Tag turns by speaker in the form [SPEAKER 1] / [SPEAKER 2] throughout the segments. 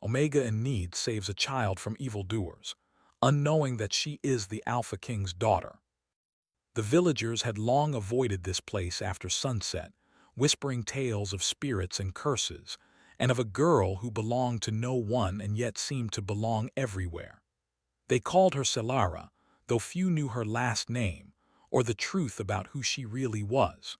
[SPEAKER 1] Omega in need saves a child from evildoers, unknowing that she is the Alpha King's daughter. The villagers had long avoided this place after sunset, whispering tales of spirits and curses, and of a girl who belonged to no one and yet seemed to belong everywhere. They called her Selara, though few knew her last name, or the truth about who she really was.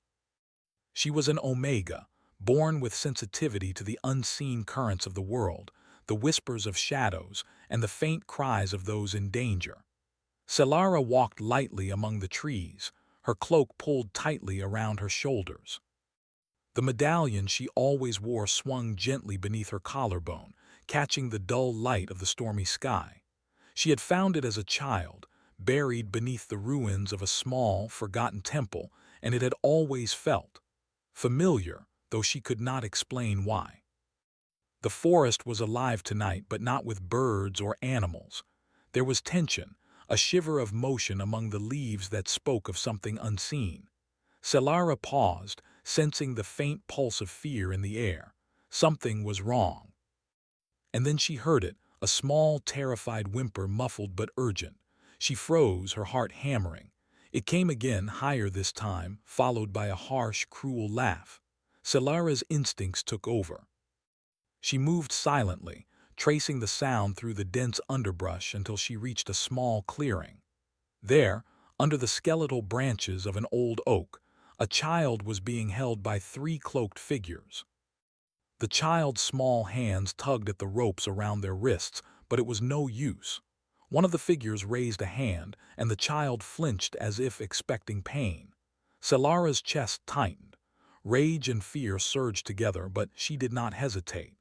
[SPEAKER 1] She was an Omega, born with sensitivity to the unseen currents of the world, the whispers of shadows, and the faint cries of those in danger. Selara walked lightly among the trees, her cloak pulled tightly around her shoulders. The medallion she always wore swung gently beneath her collarbone, catching the dull light of the stormy sky. She had found it as a child, buried beneath the ruins of a small, forgotten temple, and it had always felt familiar, though she could not explain why. The forest was alive tonight, but not with birds or animals. There was tension, a shiver of motion among the leaves that spoke of something unseen. Selara paused, sensing the faint pulse of fear in the air. Something was wrong. And then she heard it, a small, terrified whimper, muffled but urgent. She froze, her heart hammering. It came again, higher this time, followed by a harsh, cruel laugh. Selara's instincts took over. She moved silently, tracing the sound through the dense underbrush until she reached a small clearing. There, under the skeletal branches of an old oak, a child was being held by three cloaked figures. The child's small hands tugged at the ropes around their wrists, but it was no use. One of the figures raised a hand, and the child flinched as if expecting pain. Selara's chest tightened. Rage and fear surged together, but she did not hesitate.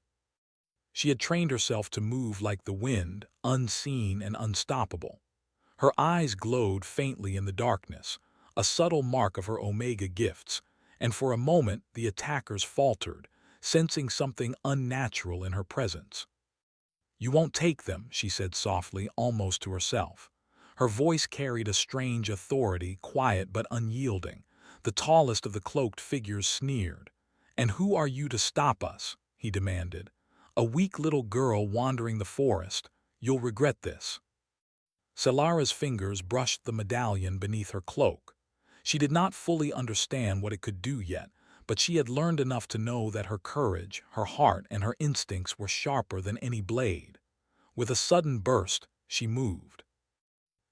[SPEAKER 1] She had trained herself to move like the wind, unseen and unstoppable. Her eyes glowed faintly in the darkness, a subtle mark of her Omega gifts, and for a moment the attackers faltered, sensing something unnatural in her presence. "You won't take them," she said softly, almost to herself. Her voice carried a strange authority, quiet but unyielding. The tallest of the cloaked figures sneered. "And who are you to stop us?" he demanded. "A weak little girl wandering the forest. You'll regret this." Selara's fingers brushed the medallion beneath her cloak. She did not fully understand what it could do yet, but she had learned enough to know that her courage, her heart, and her instincts were sharper than any blade. With a sudden burst, she moved.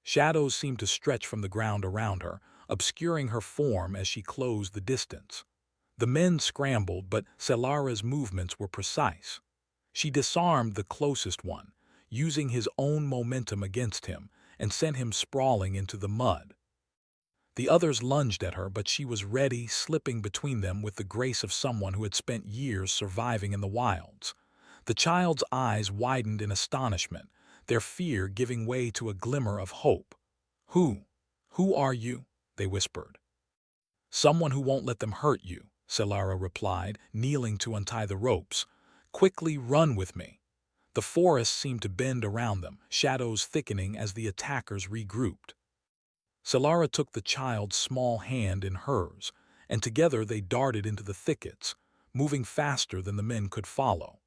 [SPEAKER 1] Shadows seemed to stretch from the ground around her, obscuring her form as she closed the distance. The men scrambled, but Selara's movements were precise. She disarmed the closest one, using his own momentum against him, and sent him sprawling into the mud. The others lunged at her, but she was ready, slipping between them with the grace of someone who had spent years surviving in the wilds. The child's eyes widened in astonishment, their fear giving way to a glimmer of hope. Who are you?" they whispered. "Someone who won't let them hurt you," Selara replied, kneeling to untie the ropes. "Quickly run with me." The forest seemed to bend around them, shadows thickening as the attackers regrouped. Selara took the child's small hand in hers, and together they darted into the thickets, moving faster than the men could follow.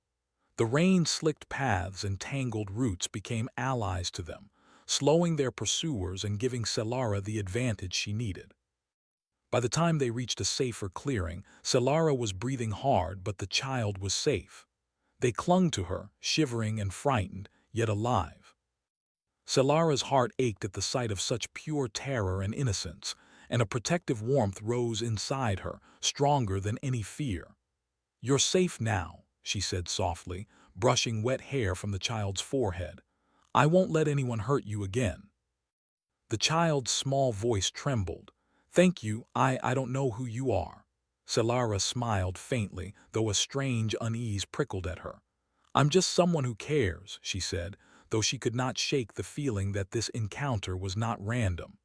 [SPEAKER 1] The rain-slicked paths and tangled roots became allies to them, slowing their pursuers and giving Selara the advantage she needed. By the time they reached a safer clearing, Selara was breathing hard, but the child was safe. They clung to her, shivering and frightened, yet alive. Selara's heart ached at the sight of such pure terror and innocence, and a protective warmth rose inside her, stronger than any fear. "You're safe now," she said softly, brushing wet hair from the child's forehead. "I won't let anyone hurt you again." The child's small voice trembled. "Thank you, I don't know who you are." Selara smiled faintly, though a strange unease prickled at her. "I'm just someone who cares," she said, though she could not shake the feeling that this encounter was not random.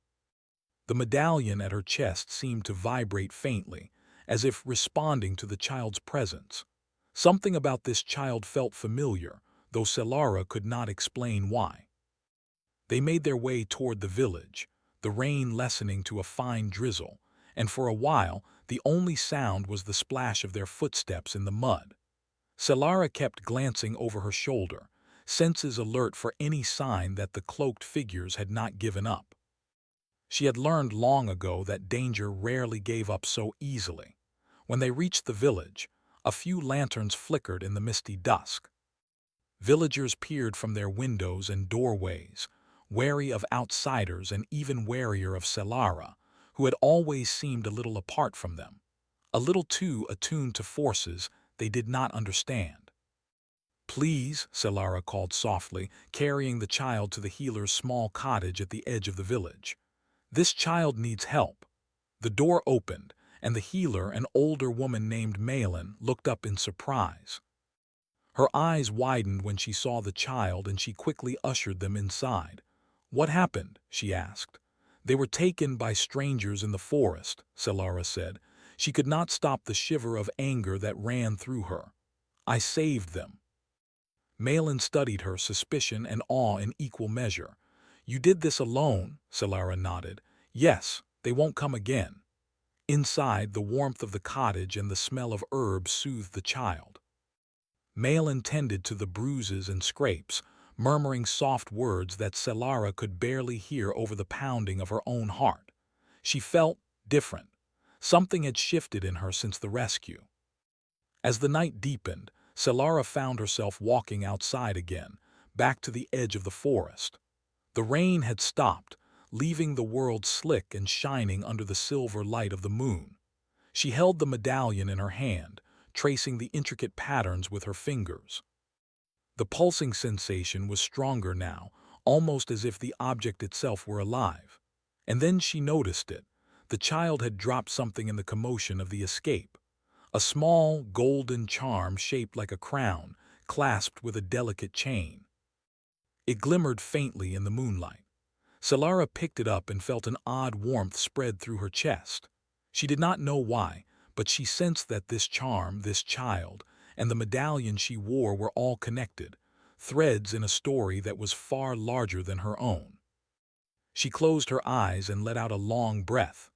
[SPEAKER 1] The medallion at her chest seemed to vibrate faintly, as if responding to the child's presence. Something about this child felt familiar, though Selara could not explain why. They made their way toward the village, the rain lessening to a fine drizzle, and for a while the only sound was the splash of their footsteps in the mud. Solara kept glancing over her shoulder, senses alert for any sign that the cloaked figures had not given up. She had learned long ago that danger rarely gave up so easily. When they reached the village, a few lanterns flickered in the misty dusk. Villagers peered from their windows and doorways, wary of outsiders and even warier of Solara, who had always seemed a little apart from them, a little too attuned to forces they did not understand. "Please," Solara called softly, carrying the child to the healer's small cottage at the edge of the village. "This child needs help." The door opened, and the healer, an older woman named Malin, looked up in surprise. Her eyes widened when she saw the child, and she quickly ushered them inside. "What happened?" she asked. "They were taken by strangers in the forest," Solara said. She could not stop the shiver of anger that ran through her. "I saved them." Malin studied her, suspicion and awe in equal measure. "You did this alone?" Solara nodded. "Yes, they won't come again." Inside, the warmth of the cottage and the smell of herbs soothed the child. Malin tended to the bruises and scrapes, murmuring soft words that Solara could barely hear over the pounding of her own heart. She felt different. Something had shifted in her since the rescue. As the night deepened, Solara found herself walking outside again, back to the edge of the forest. The rain had stopped, leaving the world slick and shining under the silver light of the moon. She held the medallion in her hand, tracing the intricate patterns with her fingers. The pulsing sensation was stronger now, almost as if the object itself were alive. And then she noticed it. The child had dropped something in the commotion of the escape. A small, golden charm shaped like a crown, clasped with a delicate chain. It glimmered faintly in the moonlight. Solara picked it up and felt an odd warmth spread through her chest. She did not know why, but she sensed that this charm, this child, and the medallion she wore were all connected, threads in a story that was far larger than her own. She closed her eyes and let out a long breath.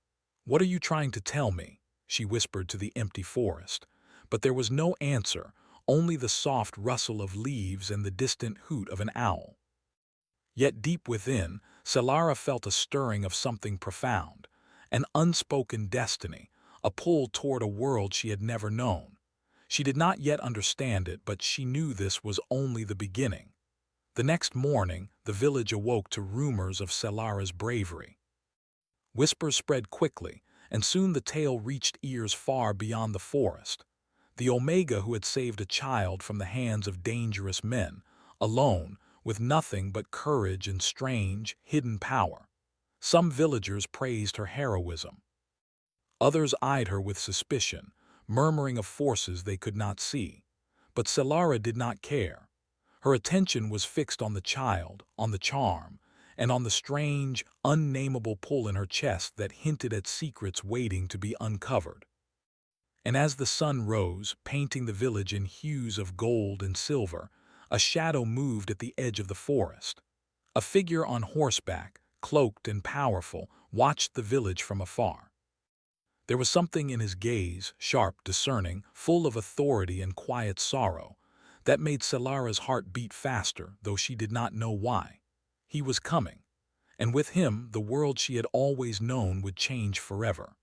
[SPEAKER 1] "What are you trying to tell me?" she whispered to the empty forest. But there was no answer, only the soft rustle of leaves and the distant hoot of an owl. Yet deep within, Solara felt a stirring of something profound, an unspoken destiny, a pull toward a world she had never known. She did not yet understand it, but she knew this was only the beginning. The next morning, the village awoke to rumors of Solara's bravery. Whispers spread quickly, and soon the tale reached ears far beyond the forest. The Omega who had saved a child from the hands of dangerous men, alone, with nothing but courage and strange, hidden power. Some villagers praised her heroism. Others eyed her with suspicion, murmuring of forces they could not see. But Solara did not care. Her attention was fixed on the child, on the charm, and on the strange, unnameable pull in her chest that hinted at secrets waiting to be uncovered. And as the sun rose, painting the village in hues of gold and silver, a shadow moved at the edge of the forest. A figure on horseback, cloaked and powerful, watched the village from afar. There was something in his gaze, sharp, discerning, full of authority and quiet sorrow, that made Solara's heart beat faster, though she did not know why. He was coming, and with him the world she had always known would change forever.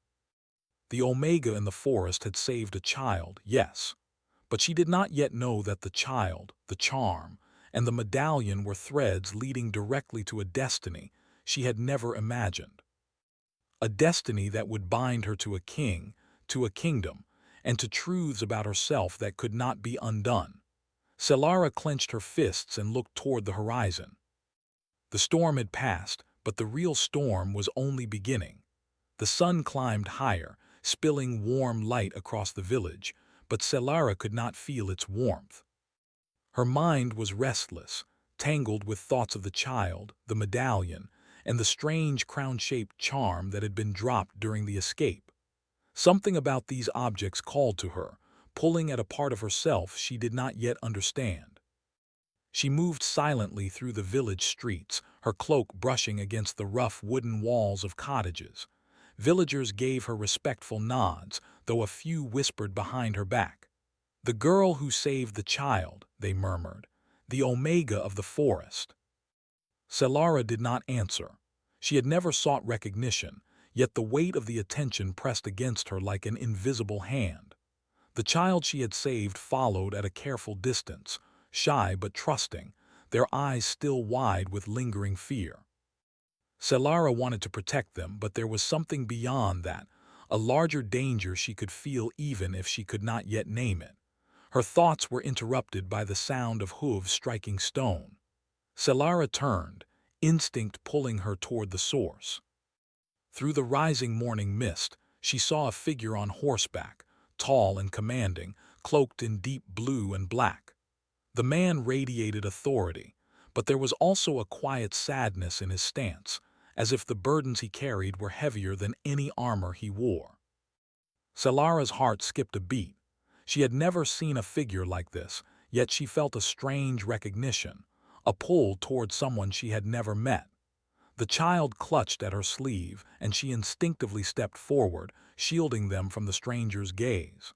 [SPEAKER 1] The Omega in the forest had saved a child, yes, but she did not yet know that the child, the charm, and the medallion were threads leading directly to a destiny she had never imagined. A destiny that would bind her to a king, to a kingdom, and to truths about herself that could not be undone. Solara clenched her fists and looked toward the horizon. The storm had passed, but the real storm was only beginning. The sun climbed higher, spilling warm light across the village, but Solara could not feel its warmth. Her mind was restless, tangled with thoughts of the child, the medallion, and the strange crown-shaped charm that had been dropped during the escape. Something about these objects called to her, pulling at a part of herself she did not yet understand. She moved silently through the village streets, her cloak brushing against the rough wooden walls of cottages. Villagers gave her respectful nods, though a few whispered behind her back. "The girl who saved the child," they murmured. "The Omega of the forest." Selara did not answer. She had never sought recognition, yet the weight of the attention pressed against her like an invisible hand. The child she had saved followed at a careful distance, shy but trusting, their eyes still wide with lingering fear. Selara wanted to protect them, but there was something beyond that, a larger danger she could feel even if she could not yet name it. Her thoughts were interrupted by the sound of hooves striking stone. Selara turned, instinct pulling her toward the source. Through the rising morning mist, she saw a figure on horseback, tall and commanding, cloaked in deep blue and black. The man radiated authority, but there was also a quiet sadness in his stance, as if the burdens he carried were heavier than any armor he wore. Selara's heart skipped a beat. She had never seen a figure like this, yet she felt a strange recognition, a pull toward someone she had never met. The child clutched at her sleeve, and she instinctively stepped forward, shielding them from the stranger's gaze.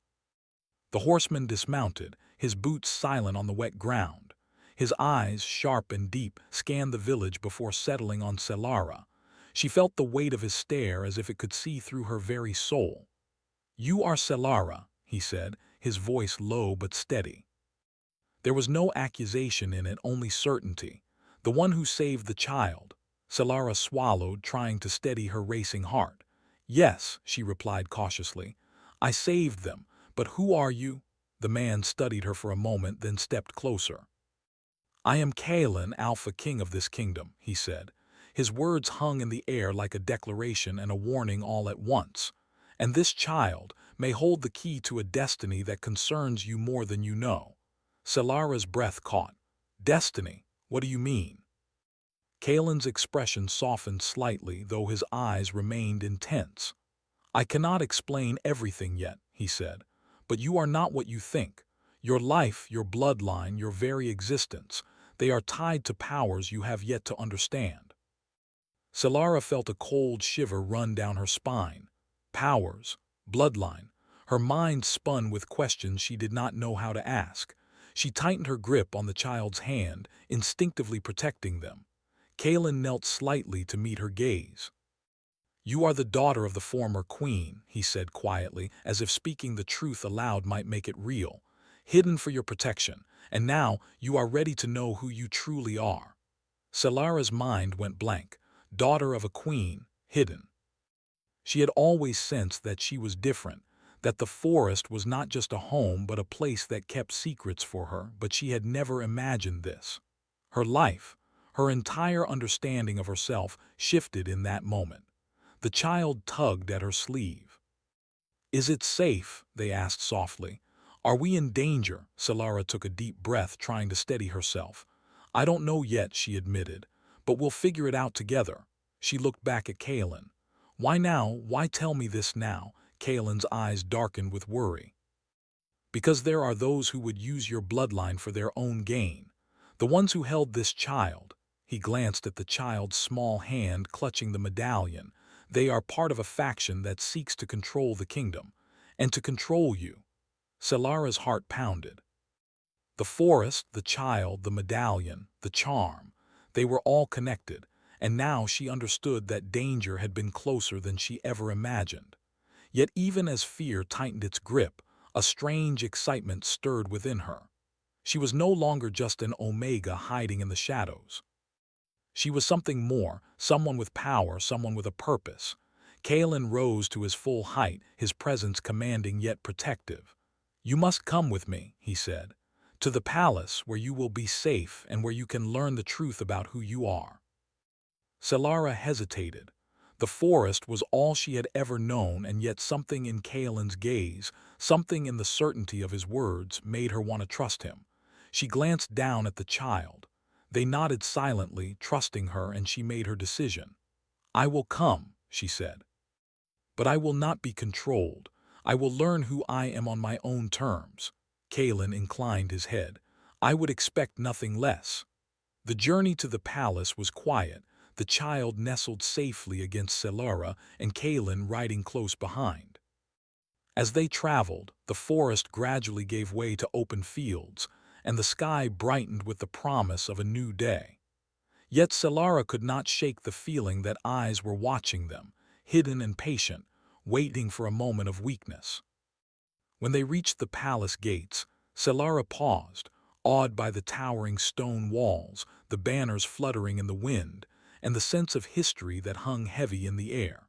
[SPEAKER 1] The horseman dismounted, his boots silent on the wet ground. His eyes, sharp and deep, scanned the village before settling on Selara. She felt the weight of his stare as if it could see through her very soul. "You are Selara," he said, his voice low but steady. There was no accusation in it, only certainty. "The one who saved the child." Selara swallowed, trying to steady her racing heart. "Yes," she replied cautiously. "I saved them, but who are you?" The man studied her for a moment, then stepped closer. "I am Kalen, Alpha King of this kingdom," he said. His words hung in the air like a declaration and a warning all at once. "And this child may hold the key to a destiny that concerns you more than you know." Selara's breath caught. "Destiny? What do you mean?" Kalen's expression softened slightly, though his eyes remained intense. "I cannot explain everything yet," he said, "but you are not what you think. Your life, your bloodline, your very existence, they are tied to powers you have yet to understand." Selara felt a cold shiver run down her spine. Powers, bloodline. Her mind spun with questions she did not know how to ask. She tightened her grip on the child's hand, instinctively protecting them. Kalen knelt slightly to meet her gaze. "You are the daughter of the former queen," he said quietly, as if speaking the truth aloud might make it real. "Hidden for your protection, and now you are ready to know who you truly are." Selara's mind went blank. Daughter of a queen, hidden. She had always sensed that she was different, that the forest was not just a home but a place that kept secrets for her, but she had never imagined this. Her life, her entire understanding of herself, shifted in that moment. The child tugged at her sleeve. "Is it safe?" they asked softly. "Are we in danger?" Selara took a deep breath, trying to steady herself. "I don't know yet," she admitted, "but we'll figure it out together." She looked back at Kalen. "Why now? Why tell me this now?" Kalen's eyes darkened with worry. "Because there are those who would use your bloodline for their own gain. The ones who held this child." He glanced at the child's small hand clutching the medallion. "They are part of a faction that seeks to control the kingdom. And to control you." Selara's heart pounded. The forest, the child, the medallion, the charm. They were all connected, and now she understood that danger had been closer than she ever imagined. Yet even as fear tightened its grip, a strange excitement stirred within her. She was no longer just an Omega hiding in the shadows. She was something more, someone with power, someone with a purpose. Kalen rose to his full height, his presence commanding yet protective. "You must come with me," he said, "to the palace where you will be safe and where you can learn the truth about who you are." Selara hesitated. The forest was all she had ever known, and yet something in Kalen's gaze, something in the certainty of his words, made her want to trust him. She glanced down at the child. They nodded silently, trusting her, and she made her decision. "I will come," she said. "But I will not be controlled. I will learn who I am on my own terms." Kalen inclined his head. "I would expect nothing less." The journey to the palace was quiet, the child nestled safely against Selara and Kalen riding close behind. As they traveled, the forest gradually gave way to open fields, and the sky brightened with the promise of a new day. Yet Solara could not shake the feeling that eyes were watching them, hidden and patient, waiting for a moment of weakness. When they reached the palace gates, Solara paused, awed by the towering stone walls, the banners fluttering in the wind, and the sense of history that hung heavy in the air.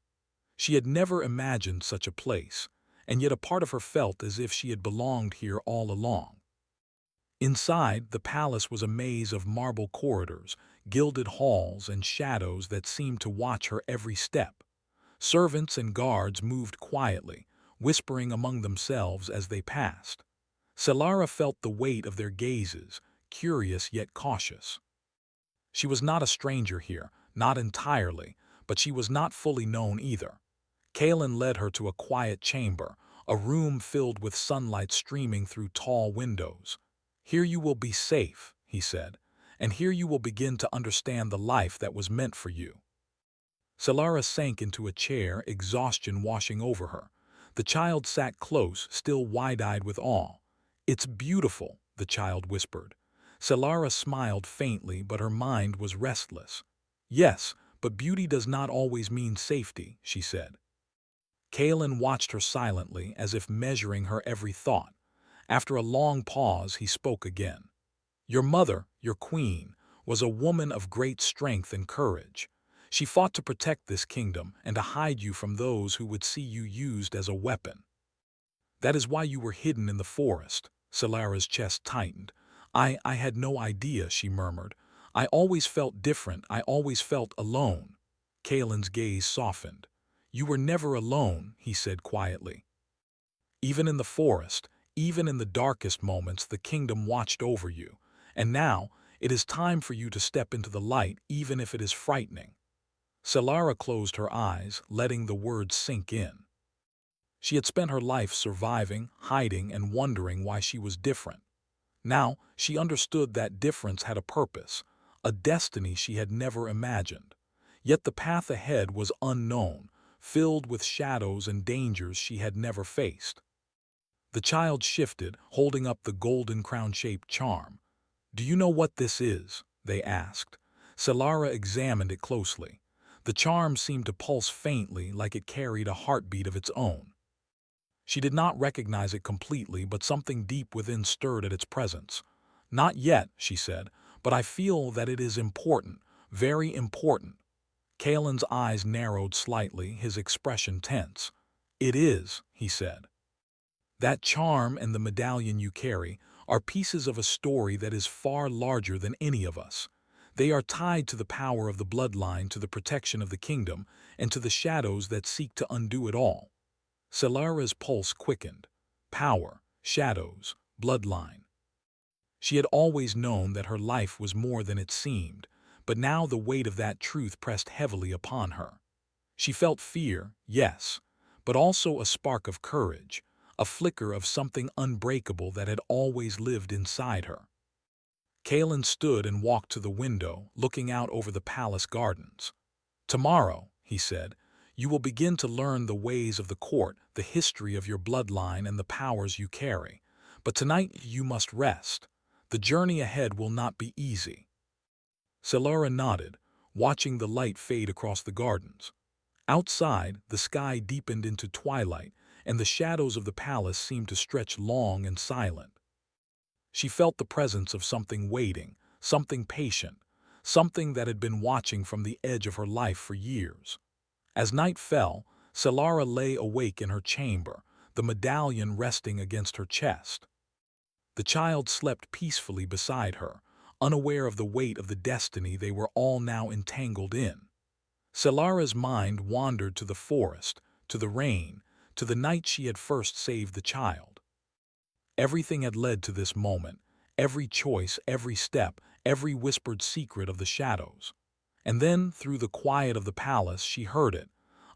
[SPEAKER 1] She had never imagined such a place, and yet a part of her felt as if she had belonged here all along. Inside, the palace was a maze of marble corridors, gilded halls, and shadows that seemed to watch her every step. Servants and guards moved quietly, whispering among themselves as they passed. Solara felt the weight of their gazes, curious yet cautious. She was not a stranger here, not entirely, but she was not fully known either. Kalen led her to a quiet chamber, a room filled with sunlight streaming through tall windows. "Here you will be safe," he said, "and here you will begin to understand the life that was meant for you." Solara sank into a chair, exhaustion washing over her. The child sat close, still wide-eyed with awe. "It's beautiful," the child whispered. Solara smiled faintly, but her mind was restless. "Yes, but beauty does not always mean safety," she said. Kalen watched her silently, as if measuring her every thought. After a long pause, he spoke again. "Your mother, your queen, was a woman of great strength and courage. She fought to protect this kingdom and to hide you from those who would see you used as a weapon. That is why you were hidden in the forest." Solara's chest tightened. I had no idea," she murmured. "I always felt different. I always felt alone." Kalen's gaze softened. "You were never alone," he said quietly. "Even in the forest, even in the darkest moments, the kingdom watched over you. And now, it is time for you to step into the light, even if it is frightening." Solara closed her eyes, letting the words sink in. She had spent her life surviving, hiding, and wondering why she was different. Now, she understood that difference had a purpose, a destiny she had never imagined. Yet the path ahead was unknown, filled with shadows and dangers she had never faced. The child shifted, holding up the golden crown-shaped charm. "Do you know what this is?" they asked. Solara examined it closely. The charm seemed to pulse faintly, like it carried a heartbeat of its own. She did not recognize it completely, but something deep within stirred at its presence. "Not yet," she said, "but I feel that it is important, very important." Kalen's eyes narrowed slightly, his expression tense. "It is," he said. "That charm and the medallion you carry are pieces of a story that is far larger than any of us. They are tied to the power of the bloodline, to the protection of the kingdom, and to the shadows that seek to undo it all." Solara's pulse quickened. Power, shadows, bloodline. She had always known that her life was more than it seemed, but now the weight of that truth pressed heavily upon her. She felt fear, yes, but also a spark of courage, a flicker of something unbreakable that had always lived inside her. Kalen stood and walked to the window, looking out over the palace gardens. "Tomorrow," he said, "you will begin to learn the ways of the court, the history of your bloodline, and the powers you carry. But tonight you must rest. The journey ahead will not be easy." Solara nodded, watching the light fade across the gardens. Outside, the sky deepened into twilight, and the shadows of the palace seemed to stretch long and silent. She felt the presence of something waiting, something patient, something that had been watching from the edge of her life for years. As night fell, Solara lay awake in her chamber, the medallion resting against her chest. The child slept peacefully beside her, unaware of the weight of the destiny they were all now entangled in. Solara's mind wandered to the forest, to the rain, to the night she had first saved the child. Everything had led to this moment, every choice, every step, every whispered secret of the shadows. And then, through the quiet of the palace, she heard it,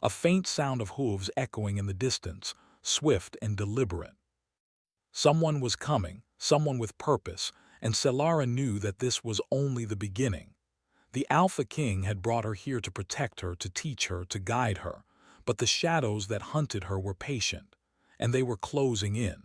[SPEAKER 1] a faint sound of hooves echoing in the distance, swift and deliberate. Someone was coming, someone with purpose, and Solara knew that this was only the beginning. The Alpha King had brought her here to protect her, to teach her, to guide her, but the shadows that hunted her were patient. and they were closing in.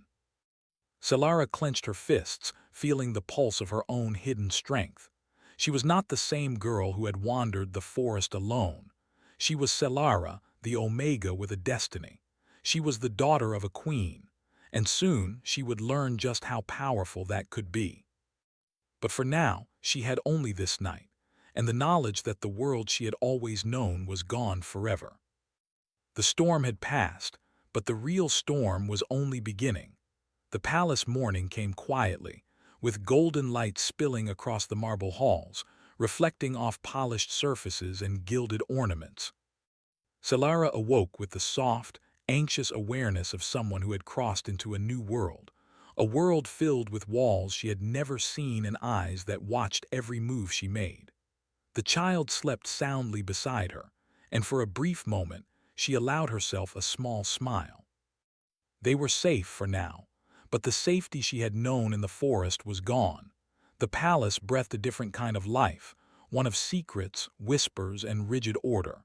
[SPEAKER 1] Selara clenched her fists, feeling the pulse of her own hidden strength. She was not the same girl who had wandered the forest alone. She was Selara, the Omega with a destiny. She was the daughter of a queen, and soon she would learn just how powerful that could be. But for now, she had only this night, and the knowledge that the world she had always known was gone forever. The storm had passed, but the real storm was only beginning. The palace morning came quietly, with golden light spilling across the marble halls, reflecting off polished surfaces and gilded ornaments. Selara awoke with the soft, anxious awareness of someone who had crossed into a new world, a world filled with walls she had never seen and eyes that watched every move she made. The child slept soundly beside her, and for a brief moment she allowed herself a small smile. They were safe for now, but the safety she had known in the forest was gone. The palace breathed a different kind of life, one of secrets, whispers, and rigid order.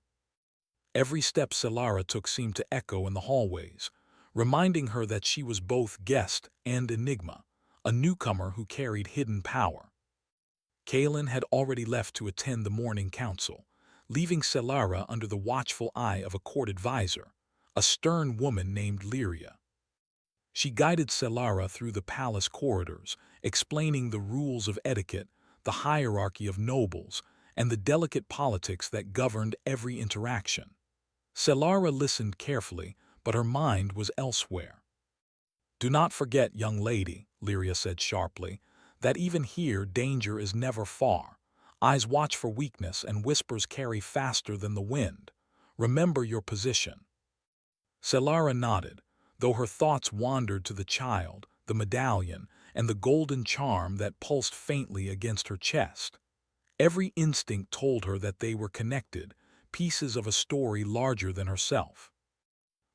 [SPEAKER 1] Every step Selara took seemed to echo in the hallways, reminding her that she was both guest and enigma, a newcomer who carried hidden power. Kaelin had already left to attend the morning council, leaving Selara under the watchful eye of a court advisor, a stern woman named Lyria. She guided Selara through the palace corridors, explaining the rules of etiquette, the hierarchy of nobles, and the delicate politics that governed every interaction. Selara listened carefully, but her mind was elsewhere. "Do not forget, young lady," Lyria said sharply, "that even here danger is never far. Eyes watch for weakness and whispers carry faster than the wind. Remember your position." Selara nodded, though her thoughts wandered to the child, the medallion, and the golden charm that pulsed faintly against her chest. Every instinct told her that they were connected, pieces of a story larger than herself.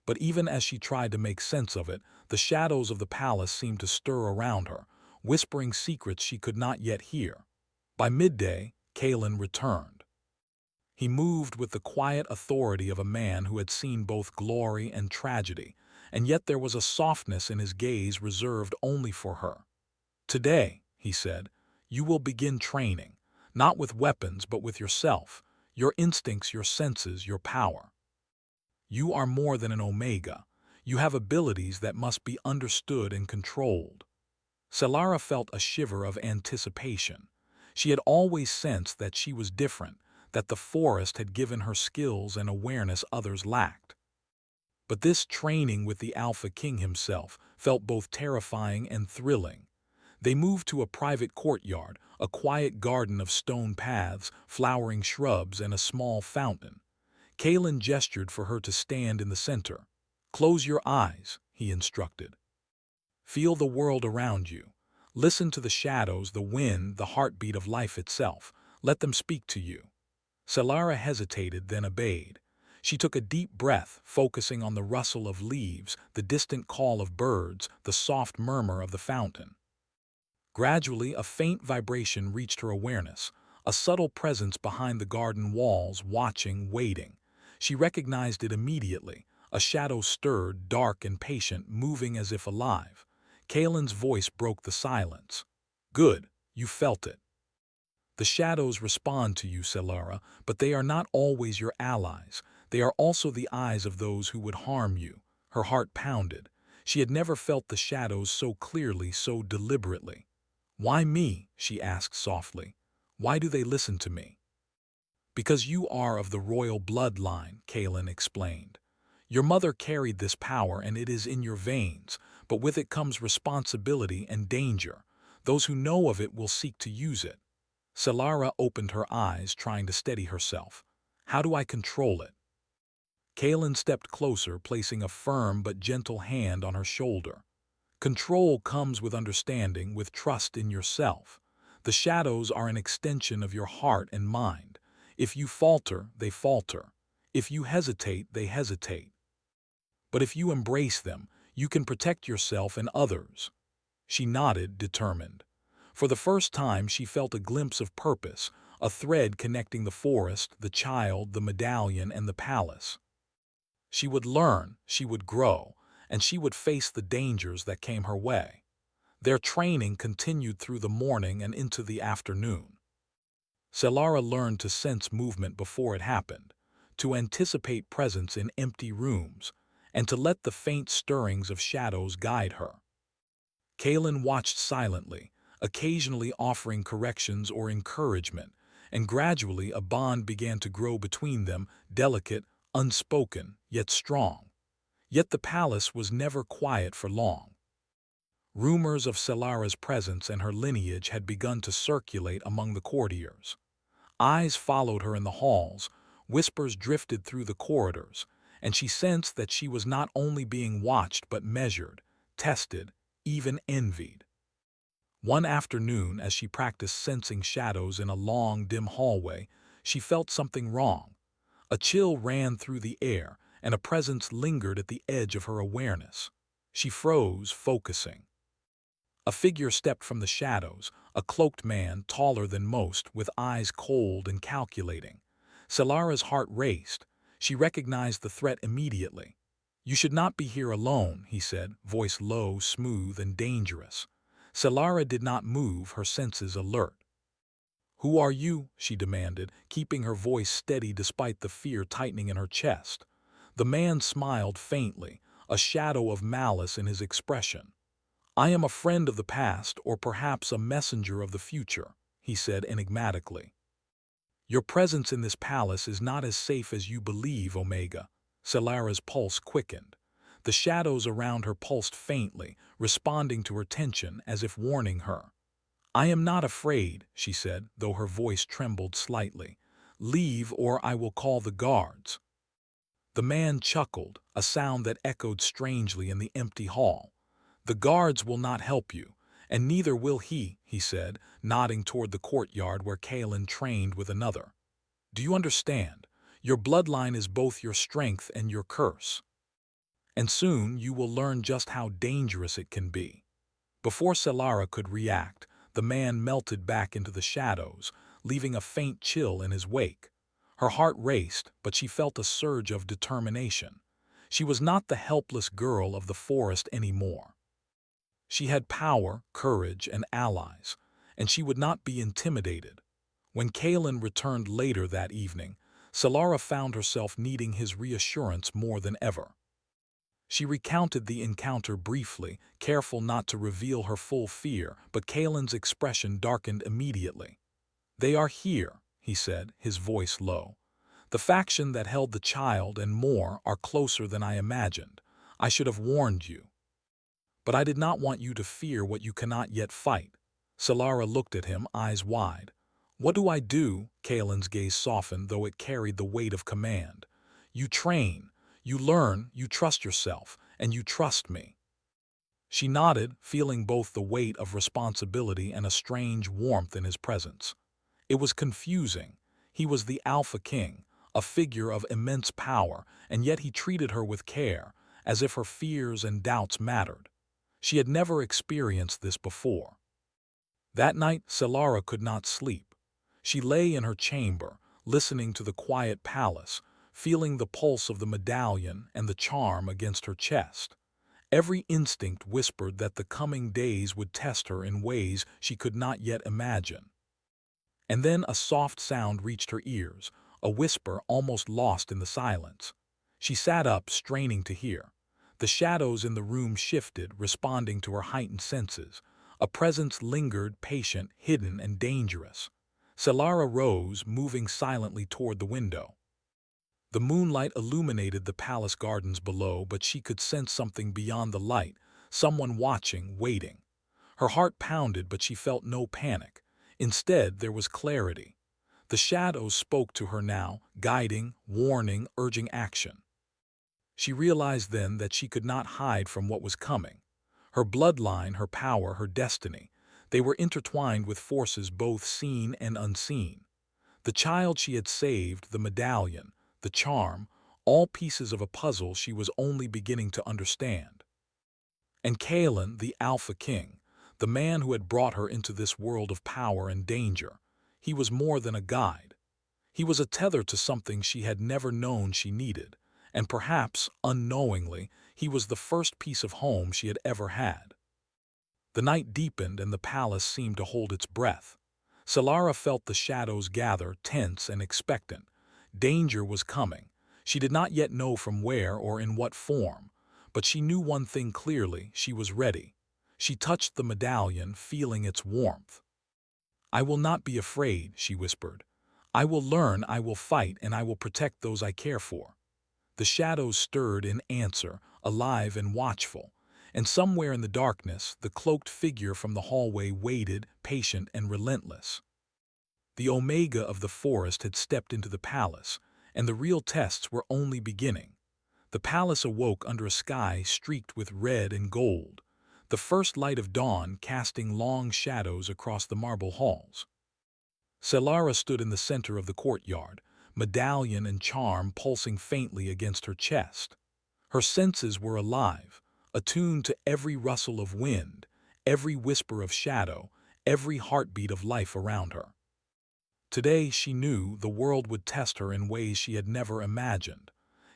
[SPEAKER 1] But even as she tried to make sense of it, the shadows of the palace seemed to stir around her, whispering secrets she could not yet hear. By midday, Kaelin returned. He moved with the quiet authority of a man who had seen both glory and tragedy, and yet there was a softness in his gaze reserved only for her. "Today," he said, "you will begin training, not with weapons but with yourself, your instincts, your senses, your power. You are more than an Omega. You have abilities that must be understood and controlled." Selara felt a shiver of anticipation. She had always sensed that she was different, that the forest had given her skills and awareness others lacked. But this training with the Alpha King himself felt both terrifying and thrilling. They moved to a private courtyard, a quiet garden of stone paths, flowering shrubs, and a small fountain. Kaelin gestured for her to stand in the center. "Close your eyes," he instructed. "Feel the world around you. Listen to the shadows, the wind, the heartbeat of life itself. Let them speak to you." Selara hesitated, then obeyed. She took a deep breath, focusing on the rustle of leaves, the distant call of birds, the soft murmur of the fountain. Gradually, a faint vibration reached her awareness, a subtle presence behind the garden walls, watching, waiting. She recognized it immediately. A shadow stirred, dark and patient, moving as if alive. Kaelin's voice broke the silence. "Good, you felt it. The shadows respond to you, Selara, but they are not always your allies. They are also the eyes of those who would harm you." Her heart pounded. She had never felt the shadows so clearly, so deliberately. "Why me?" she asked softly. "Why do they listen to me?" "Because you are of the royal bloodline," Kaelin explained. "Your mother carried this power and it is in your veins, but with it comes responsibility and danger. Those who know of it will seek to use it." Selara opened her eyes, trying to steady herself. "How do I control it?" Kaelin stepped closer, placing a firm but gentle hand on her shoulder. "Control comes with understanding, with trust in yourself. The shadows are an extension of your heart and mind. If you falter, they falter. If you hesitate, they hesitate. But if you embrace them, you can protect yourself and others." She nodded, determined. For the first time she felt a glimpse of purpose, a thread connecting the forest, the child, the medallion, and the palace. She would learn, she would grow, and she would face the dangers that came her way. Their training continued through the morning and into the afternoon. Selara learned to sense movement before it happened, to anticipate presence in empty rooms, and to let the faint stirrings of shadows guide her. Kaelin watched silently, occasionally offering corrections or encouragement, and gradually a bond began to grow between them, delicate, unspoken, yet strong. Yet the palace was never quiet for long. Rumors of Selara's presence and her lineage had begun to circulate among the courtiers. Eyes followed her in the halls, whispers drifted through the corridors, and she sensed that she was not only being watched but measured, tested, even envied. One afternoon, as she practiced sensing shadows in a long, dim hallway, she felt something wrong. A chill ran through the air, and a presence lingered at the edge of her awareness. She froze, focusing. A figure stepped from the shadows, a cloaked man, taller than most, with eyes cold and calculating. Selara's heart raced. She recognized the threat immediately. "You should not be here alone," he said, voice low, smooth, and dangerous. Selara did not move, her senses alert. "Who are you?" she demanded, keeping her voice steady despite the fear tightening in her chest. The man smiled faintly, a shadow of malice in his expression. "I am a friend of the past, or perhaps a messenger of the future," he said enigmatically. "Your presence in this palace is not as safe as you believe, Omega." Selara's pulse quickened. The shadows around her pulsed faintly, responding to her tension as if warning her. "I am not afraid," she said, though her voice trembled slightly. "Leave, or I will call the guards." The man chuckled, a sound that echoed strangely in the empty hall. "The guards will not help you, and neither will he said, nodding toward the courtyard where Kaelin trained with another. "Do you understand? Your bloodline is both your strength and your curse. And soon you will learn just how dangerous it can be." Before Selara could react, the man melted back into the shadows, leaving a faint chill in his wake. Her heart raced, but she felt a surge of determination. She was not the helpless girl of the forest anymore. She had power, courage, and allies, and she would not be intimidated. When Kaelin returned later that evening, Selara found herself needing his reassurance more than ever. She recounted the encounter briefly, careful not to reveal her full fear, but Kaelin's expression darkened immediately. "They are here," he said, his voice low. "The faction that held the child and more are closer than I imagined. I should have warned you. But I did not want you to fear what you cannot yet fight." Selara looked at him, eyes wide. "What do I do?" Kaelin's gaze softened, though it carried the weight of command. "You train. You learn, you trust yourself, and you trust me." She nodded, feeling both the weight of responsibility and a strange warmth in his presence. It was confusing. He was the Alpha King, a figure of immense power, and yet he treated her with care, as if her fears and doubts mattered. She had never experienced this before. That night, Selara could not sleep. She lay in her chamber, listening to the quiet palace, feeling the pulse of the medallion and the charm against her chest. Every instinct whispered that the coming days would test her in ways she could not yet imagine. And then a soft sound reached her ears, a whisper almost lost in the silence. She sat up, straining to hear. The shadows in the room shifted, responding to her heightened senses. A presence lingered, patient, hidden, and dangerous. Selara rose, moving silently toward the window. The moonlight illuminated the palace gardens below, but she could sense something beyond the light, someone watching, waiting. Her heart pounded, but she felt no panic. Instead, there was clarity. The shadows spoke to her now, guiding, warning, urging action. She realized then that she could not hide from what was coming. Her bloodline, her power, her destiny, they were intertwined with forces both seen and unseen. The child she had saved, the medallion, the charm, all pieces of a puzzle she was only beginning to understand. And Kaelin, the Alpha King, the man who had brought her into this world of power and danger, he was more than a guide. He was a tether to something she had never known she needed, and perhaps, unknowingly, he was the first piece of home she had ever had. The night deepened and the palace seemed to hold its breath. Solara felt the shadows gather, tense and expectant. Danger was coming. She did not yet know from where or in what form, but she knew one thing clearly: she was ready. She touched the medallion, feeling its warmth. "I will not be afraid," she whispered. "I will learn, I will fight, and I will protect those I care for." The shadows stirred in answer, alive and watchful, and somewhere in the darkness, the cloaked figure from the hallway waited, patient and relentless. The Omega of the forest had stepped into the palace, and the real tests were only beginning. The palace awoke under a sky streaked with red and gold, the first light of dawn casting long shadows across the marble halls. Solara stood in the center of the courtyard, medallion and charm pulsing faintly against her chest. Her senses were alive, attuned to every rustle of wind, every whisper of shadow, every heartbeat of life around her. Today, she knew, the world would test her in ways she had never imagined.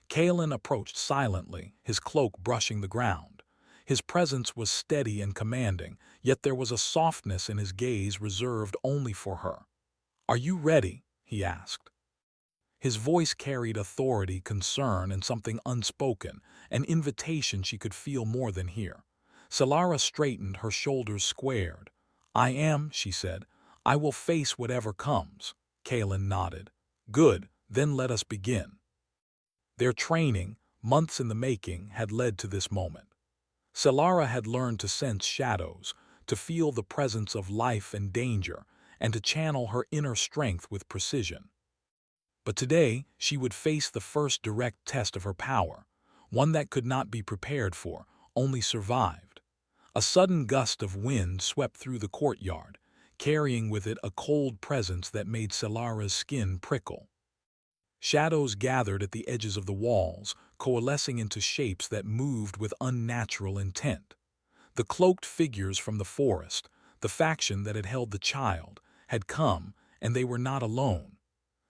[SPEAKER 1] Kalen approached silently, his cloak brushing the ground. His presence was steady and commanding, yet there was a softness in his gaze reserved only for her. "Are you ready?" he asked. His voice carried authority, concern, and something unspoken, an invitation she could feel more than hear. Solara straightened, her shoulders squared. "I am," she said. "I will face whatever comes." Kalen nodded. "Good, then let us begin." Their training, months in the making, had led to this moment. Solara had learned to sense shadows, to feel the presence of life and danger, and to channel her inner strength with precision. But today, she would face the first direct test of her power, one that could not be prepared for, only survived. A sudden gust of wind swept through the courtyard, carrying with it a cold presence that made Solara's skin prickle. Shadows gathered at the edges of the walls, coalescing into shapes that moved with unnatural intent. The cloaked figures from the forest, the faction that had held the child, had come, and they were not alone.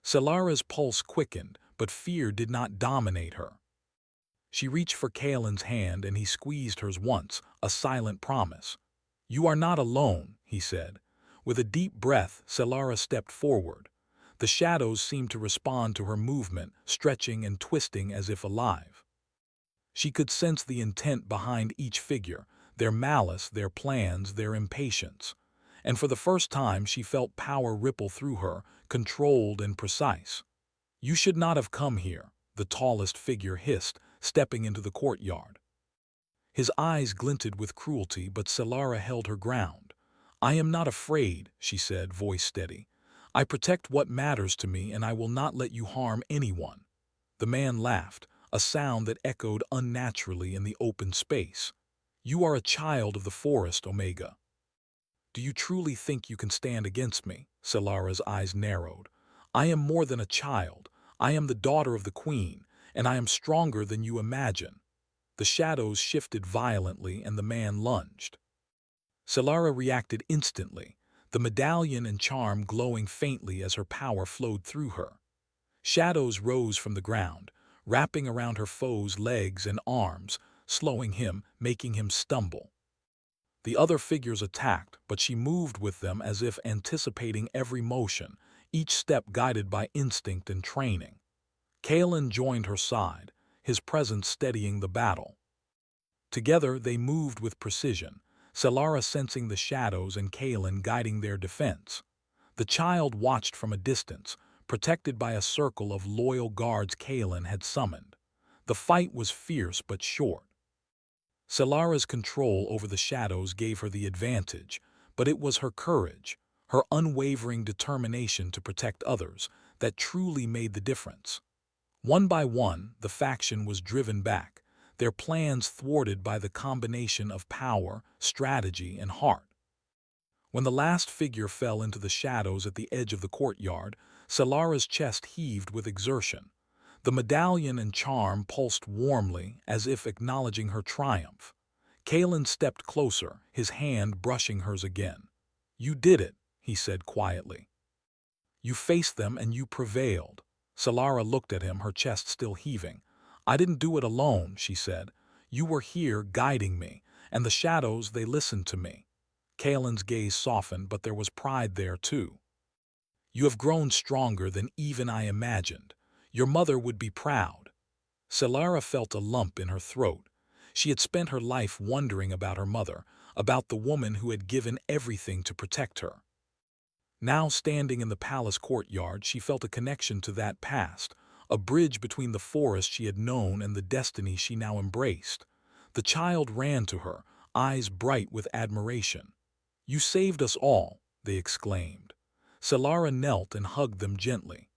[SPEAKER 1] Solara's pulse quickened, but fear did not dominate her. She reached for Kalen's hand and he squeezed hers once, a silent promise. "You are not alone," he said. With a deep breath, Solara stepped forward. The shadows seemed to respond to her movement, stretching and twisting as if alive. She could sense the intent behind each figure, their malice, their plans, their impatience. And for the first time she felt power ripple through her, controlled and precise. "You should not have come here," the tallest figure hissed, stepping into the courtyard. His eyes glinted with cruelty, but Solara held her ground. "I am not afraid," she said, voice steady. "I protect what matters to me, and I will not let you harm anyone." The man laughed, a sound that echoed unnaturally in the open space. "You are a child of the forest, Omega." "Do you truly think you can stand against me?" Solara's eyes narrowed. "I am more than a child. I am the daughter of the queen, and I am stronger than you imagine." The shadows shifted violently and the man lunged. Solara reacted instantly, the medallion and charm glowing faintly as her power flowed through her. Shadows rose from the ground, wrapping around her foe's legs and arms, slowing him, making him stumble. The other figures attacked, but she moved with them as if anticipating every motion, each step guided by instinct and training. Kalen joined her side, his presence steadying the battle. Together they moved with precision, Solara sensing the shadows and Kalen guiding their defense. The child watched from a distance, protected by a circle of loyal guards Kalen had summoned. The fight was fierce but short. Solara's control over the shadows gave her the advantage, but it was her courage, her unwavering determination to protect others, that truly made the difference. One by one, the faction was driven back, their plans thwarted by the combination of power, strategy, and heart. When the last figure fell into the shadows at the edge of the courtyard, Solara's chest heaved with exertion. The medallion and charm pulsed warmly, as if acknowledging her triumph. Kalen stepped closer, his hand brushing hers again. "You did it," he said quietly. "You faced them and you prevailed." Solara looked at him, her chest still heaving. "I didn't do it alone," she said. "You were here guiding me, and the shadows, they listened to me." Kaelin's gaze softened, but there was pride there too. "You have grown stronger than even I imagined. Your mother would be proud." Solara felt a lump in her throat. She had spent her life wondering about her mother, about the woman who had given everything to protect her. Now, standing in the palace courtyard, she felt a connection to that past, a bridge between the forest she had known and the destiny she now embraced. The child ran to her, eyes bright with admiration. "You saved us all," they exclaimed. Solara knelt and hugged them gently.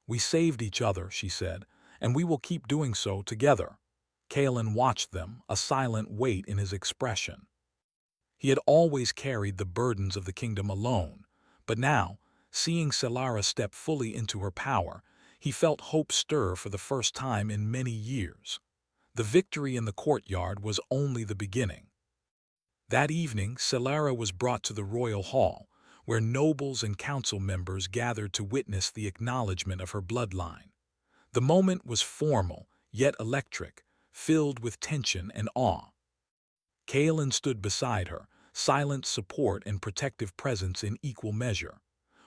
[SPEAKER 1] "We saved each other," she said, "and we will keep doing so together." Kaelin watched them, a silent weight in his expression. He had always carried the burdens of the kingdom alone, but now, seeing Solara step fully into her power, he felt hope stir for the first time in many years. The victory in the courtyard was only the beginning. That evening, Solara was brought to the royal hall, where nobles and council members gathered to witness the acknowledgement of her bloodline. The moment was formal, yet electric, filled with tension and awe. Kaelin stood beside her, silent support and protective presence in equal measure.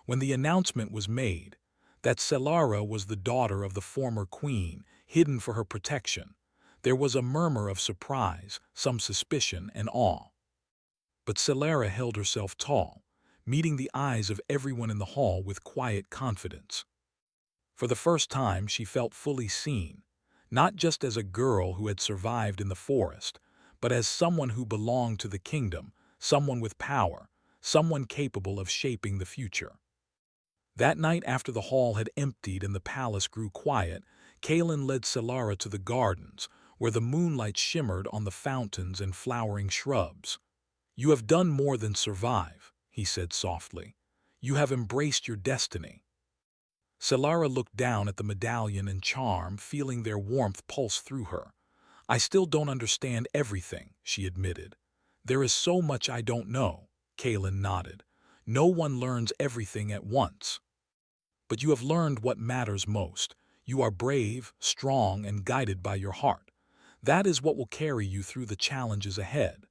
[SPEAKER 1] When the announcement was made that Solara was the daughter of the former queen, hidden for her protection, there was a murmur of surprise, some suspicion and awe. But Solara held herself tall, meeting the eyes of everyone in the hall with quiet confidence. For the first time, she felt fully seen, not just as a girl who had survived in the forest, but as someone who belonged to the kingdom, someone with power, someone capable of shaping the future. That night, after the hall had emptied and the palace grew quiet, Kaelin led Solara to the gardens, where the moonlight shimmered on the fountains and flowering shrubs. "You have done more than survive," he said softly. "You have embraced your destiny." Solara looked down at the medallion and charm, feeling their warmth pulse through her. "I still don't understand everything," she admitted. "There is so much I don't know," Kaelin nodded. "No one learns everything at once. But you have learned what matters most. You are brave, strong, and guided by your heart. That is what will carry you through the challenges ahead."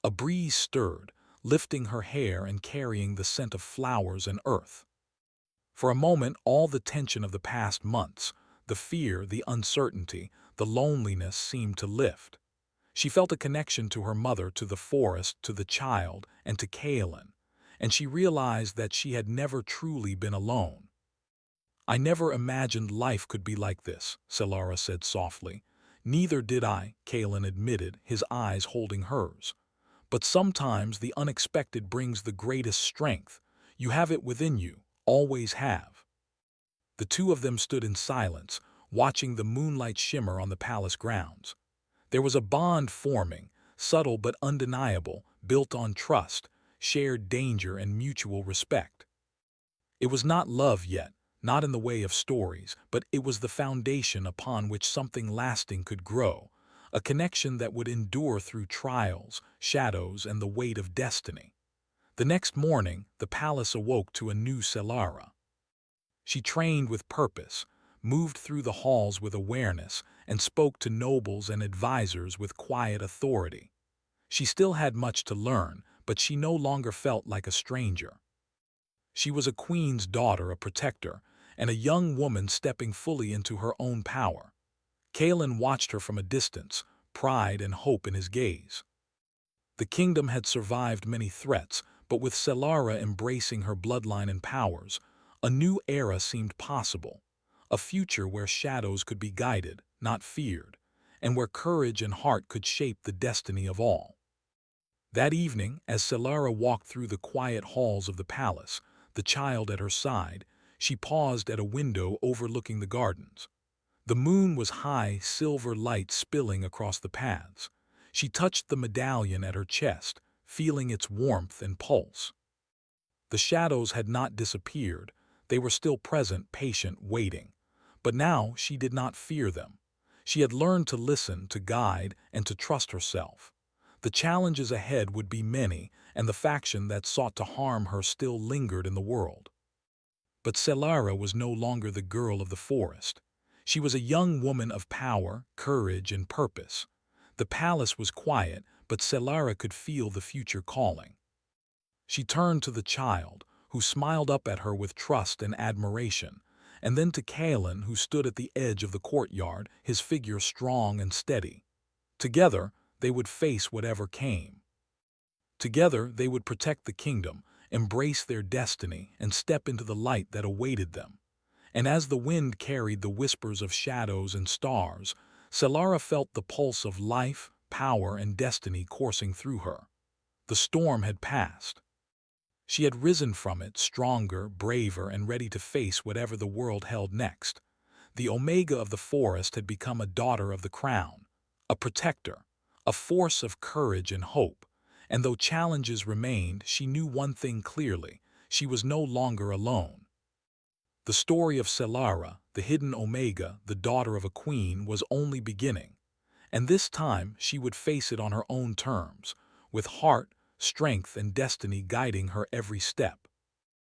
[SPEAKER 1] A breeze stirred, lifting her hair and carrying the scent of flowers and earth. For a moment, all the tension of the past months, the fear, the uncertainty, the loneliness seemed to lift. She felt a connection to her mother, to the forest, to the child, and to Kaelin, and she realized that she had never truly been alone. "I never imagined life could be like this," Solara said softly. "Neither did I," Kaelin admitted, his eyes holding hers. "But sometimes the unexpected brings the greatest strength. You have it within you, always have." The two of them stood in silence, watching the moonlight shimmer on the palace grounds. There was a bond forming, subtle but undeniable, built on trust, shared danger, and mutual respect. It was not love yet, not in the way of stories, but it was the foundation upon which something lasting could grow, a connection that would endure through trials, shadows, and the weight of destiny. The next morning, the palace awoke to a new Solara. She trained with purpose, moved through the halls with awareness, and spoke to nobles and advisors with quiet authority. She still had much to learn, but she no longer felt like a stranger. She was a queen's daughter, a protector, and a young woman stepping fully into her own power. Kaelin watched her from a distance, pride and hope in his gaze. The kingdom had survived many threats, but with Solara embracing her bloodline and powers, a new era seemed possible, a future where shadows could be guided, not feared, and where courage and heart could shape the destiny of all. That evening, as Solara walked through the quiet halls of the palace, the child at her side, she paused at a window overlooking the gardens. The moon was high, silver light spilling across the paths. She touched the medallion at her chest, feeling its warmth and pulse. The shadows had not disappeared. They were still present, patient, waiting. But now she did not fear them. She had learned to listen, to guide, and to trust herself. The challenges ahead would be many, and the faction that sought to harm her still lingered in the world. But Solara was no longer the girl of the forest. She was a young woman of power, courage, and purpose. The palace was quiet, but Selara could feel the future calling. She turned to the child, who smiled up at her with trust and admiration, and then to Kalen, who stood at the edge of the courtyard, his figure strong and steady. Together, they would face whatever came. Together, they would protect the kingdom, embrace their destiny, and step into the light that awaited them. And as the wind carried the whispers of shadows and stars, Selara felt the pulse of life, power, and destiny coursing through her. The storm had passed. She had risen from it, stronger, braver, and ready to face whatever the world held next. The Omega of the forest had become a daughter of the crown, a protector, a force of courage and hope. And though challenges remained, she knew one thing clearly: she was no longer alone. The story of Selara, the hidden Omega, the daughter of a queen, was only beginning. And this time she would face it on her own terms, with heart, strength, and destiny guiding her every step.